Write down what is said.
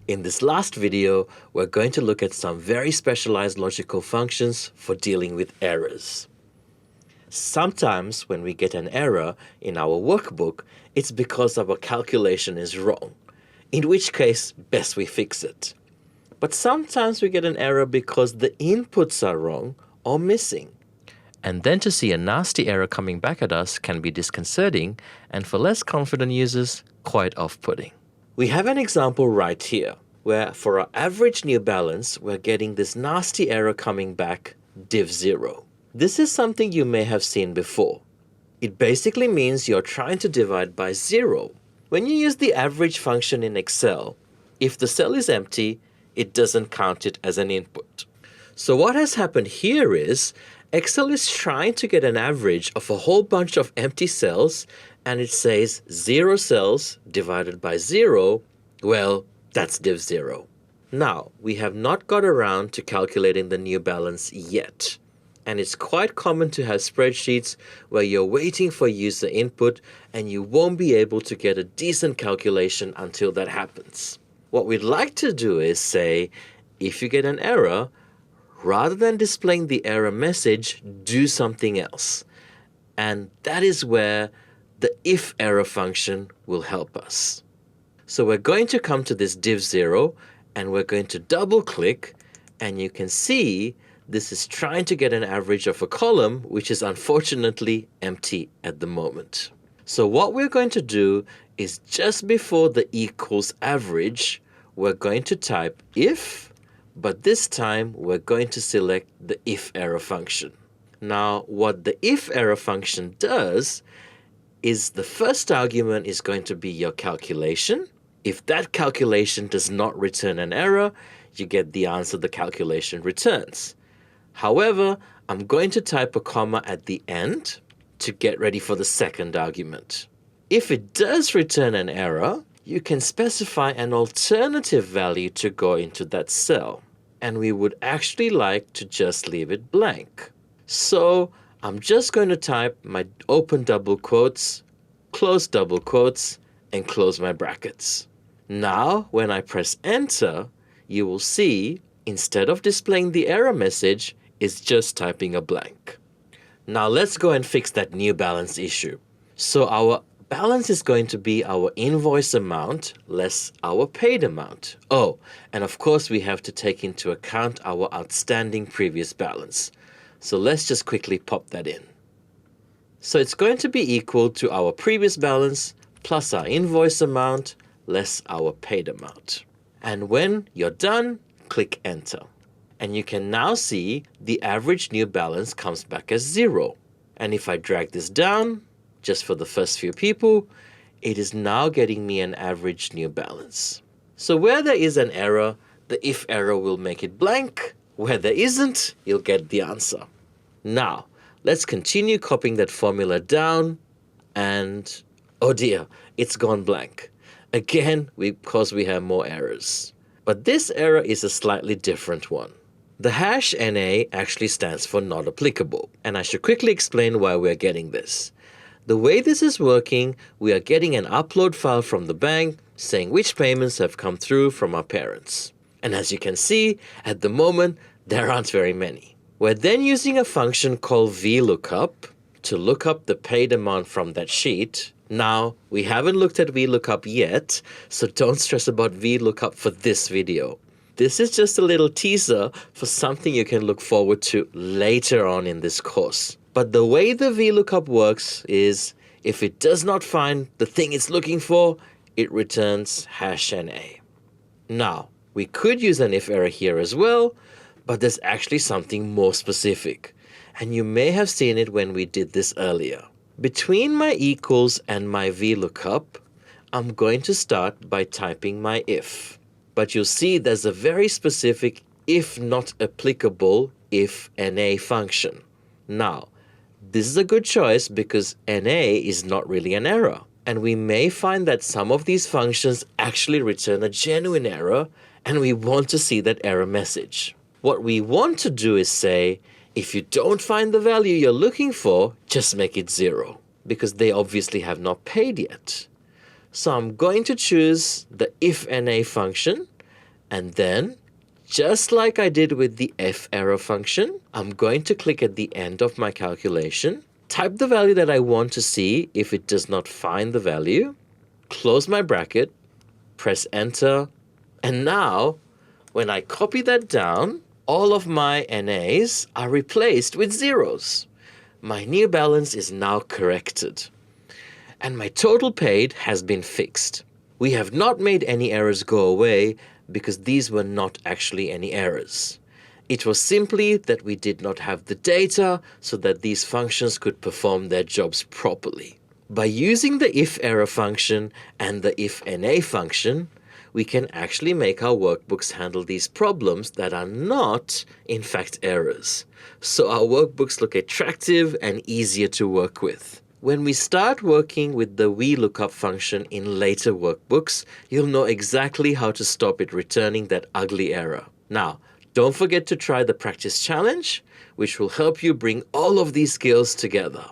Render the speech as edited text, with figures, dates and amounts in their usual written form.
In this last video, we're going to look at some very specialized logical functions for dealing with errors. Sometimes when we get an error in our workbook, it's because our calculation is wrong, in which case, best we fix it. But sometimes we get an error because the inputs are wrong or missing. And then to see a nasty error coming back at us can be disconcerting, and for less confident users, quite off-putting. We have an example right here, where for our average new balance, we're getting this nasty error coming back, div0. This is something you may have seen before. It basically means you're trying to divide by 0. When you use the average function in Excel, if the cell is empty, it doesn't count it as an input. So what has happened here is, Excel is trying to get an average of a whole bunch of empty cells, and it says 0 cells divided by 0, well, that's div0. Now, we have not got around to calculating the new balance yet. And it's quite common to have spreadsheets where you're waiting for user input and you won't be able to get a decent calculation until that happens. What we'd like to do is say, if you get an error, rather than displaying the error message, do something else. And that is where the IFERROR function will help us. So we're going to come to this div0 and we're going to double click, and you can see this is trying to get an average of a column which is unfortunately empty at the moment. So what we're going to do is just before the equals average, we're going to type if, but this time we're going to select the IFERROR function. Now what the IFERROR function does is the first argument is going to be your calculation. If that calculation does not return an error, you get the answer the calculation returns. However, I'm going to type a comma at the end to get ready for the second argument. If it does return an error, you can specify an alternative value to go into that cell. And we would actually like to just leave it blank. So I'm just going to type my open double quotes, close double quotes, and close my brackets. Now, when I press enter, you will see, instead of displaying the error message, it's just typing a blank. Now let's go and fix that new balance issue. So our balance is going to be our invoice amount less our paid amount. Oh, and of course we have to take into account our outstanding previous balance. So let's just quickly pop that in. So it's going to be equal to our previous balance plus our invoice amount less our paid amount. And when you're done, click enter. And you can now see the average new balance comes back as 0. And if I drag this down, just for the first few people, it is now getting me an average new balance. So where there is an error, the IFERROR will make it blank. Where there isn't, you'll get the answer. Now, let's continue copying that formula down, and oh dear, it's gone blank. Again, because we have more errors. But this error is a slightly different one. The hash NA actually stands for not applicable, and I should quickly explain why we're getting this. The way this is working, we are getting an upload file from the bank saying which payments have come through from our parents. And as you can see, at the moment, there aren't very many. We're then using a function called VLOOKUP to look up the paid amount from that sheet. Now, we haven't looked at VLOOKUP yet, so don't stress about VLOOKUP for this video. This is just a little teaser for something you can look forward to later on in this course. But the way the VLOOKUP works is, if it does not find the thing it's looking for, it returns hash NA. Now, we could use an IFERROR here as well, but there's actually something more specific. And you may have seen it when we did this earlier. Between my equals and my VLOOKUP, I'm going to start by typing my if. But you'll see there's a very specific if not applicable if NA function. Now, this is a good choice because NA is not really an error. And we may find that some of these functions actually return a genuine error, and we want to see that error message. What we want to do is say, if you don't find the value you're looking for, just make it 0, because they obviously have not paid yet. So I'm going to choose the IFNA function, And then, just like I did with the IFERROR function, I'm going to click at the end of my calculation, type the value that I want to see if it does not find the value, close my bracket, press enter, and now when I copy that down, all of my NAs are replaced with zeros. My new balance is now corrected. And my total paid has been fixed. We have not made any errors go away because these were not actually any errors. It was simply that we did not have the data so that these functions could perform their jobs properly. By using the IFERROR function and the IFNA function, we can actually make our workbooks handle these problems that are not, in fact, errors. So our workbooks look attractive and easier to work with. When we start working with the VLOOKUP function in later workbooks, you'll know exactly how to stop it returning that ugly error. Now, don't forget to try the practice challenge, which will help you bring all of these skills together.